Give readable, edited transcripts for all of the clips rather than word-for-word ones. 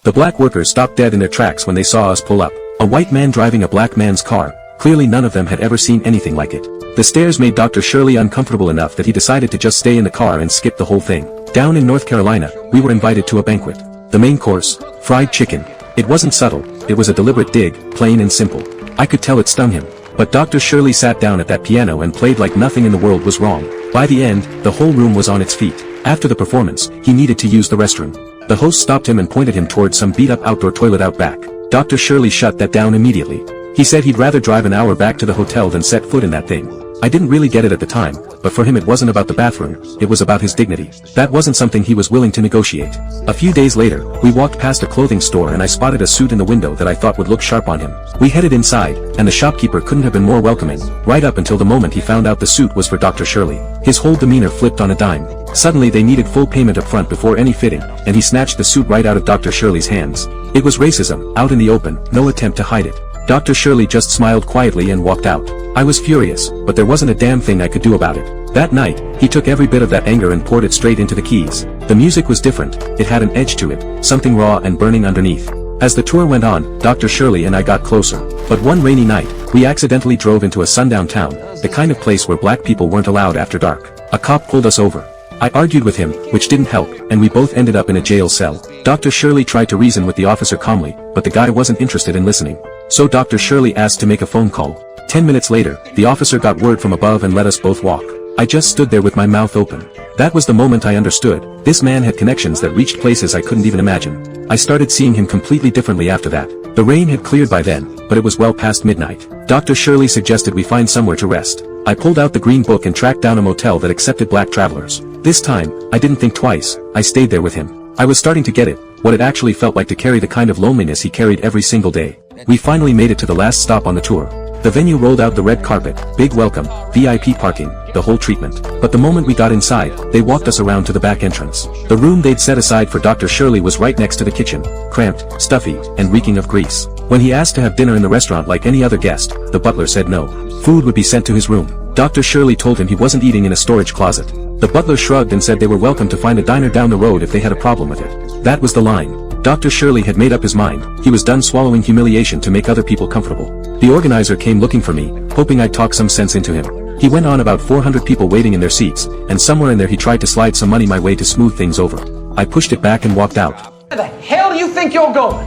The black workers stopped dead in their tracks when they saw us pull up. A white man driving a black man's car. Clearly none of them had ever seen anything like it. The stairs made Dr. Shirley uncomfortable enough that he decided to just stay in the car and skip the whole thing. Down in North Carolina, we were invited to a banquet. The main course, fried chicken. It wasn't subtle, it was a deliberate dig, plain and simple. I could tell it stung him. But Dr. Shirley sat down at that piano and played like nothing in the world was wrong. By the end, the whole room was on its feet. After the performance, he needed to use the restroom. The host stopped him and pointed him towards some beat-up outdoor toilet out back. Dr. Shirley shut that down immediately. He said he'd rather drive an hour back to the hotel than set foot in that thing. I didn't really get it at the time, but for him it wasn't about the bathroom, it was about his dignity. That wasn't something he was willing to negotiate. A few days later, we walked past a clothing store and I spotted a suit in the window that I thought would look sharp on him. We headed inside, and the shopkeeper couldn't have been more welcoming, right up until the moment he found out the suit was for Dr. Shirley. His whole demeanor flipped on a dime. Suddenly they needed full payment up front before any fitting, and he snatched the suit right out of Dr. Shirley's hands. It was racism, out in the open, no attempt to hide it. Dr. Shirley just smiled quietly and walked out. I was furious, but there wasn't a damn thing I could do about it. That night, he took every bit of that anger and poured it straight into the keys. The music was different, it had an edge to it, something raw and burning underneath. As the tour went on, Dr. Shirley and I got closer. But one rainy night, we accidentally drove into a sundown town, the kind of place where black people weren't allowed after dark. A cop pulled us over. I argued with him, which didn't help, and we both ended up in a jail cell. Dr. Shirley tried to reason with the officer calmly, but the guy wasn't interested in listening. So Dr. Shirley asked to make a phone call. 10 minutes later, the officer got word from above and let us both walk. I just stood there with my mouth open. That was the moment I understood. This man had connections that reached places I couldn't even imagine. I started seeing him completely differently after that. The rain had cleared by then, but it was well past midnight. Dr. Shirley suggested we find somewhere to rest. I pulled out the green book and tracked down a motel that accepted black travelers. This time, I didn't think twice, I stayed there with him. I was starting to get it, what it actually felt like to carry the kind of loneliness he carried every single day. We finally made it to the last stop on the tour. The venue rolled out the red carpet, big welcome, VIP parking, the whole treatment. But the moment we got inside, they walked us around to the back entrance. The room they'd set aside for Dr. Shirley was right next to the kitchen, cramped, stuffy, and reeking of grease. When he asked to have dinner in the restaurant like any other guest, the butler said no. Food would be sent to his room. Dr. Shirley told him he wasn't eating in a storage closet. The butler shrugged and said they were welcome to find a diner down the road if they had a problem with it. That was the line. Dr. Shirley had made up his mind. He was done swallowing humiliation to make other people comfortable. The organizer came looking for me, hoping I'd talk some sense into him. He went on about 400 people waiting in their seats, and somewhere in there he tried to slide some money my way to smooth things over. I pushed it back and walked out. Where the hell do you think you're going?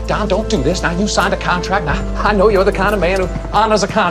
Don, don't do this. Now, you signed a contract. Now, I know you're the kind of man who honors a contract.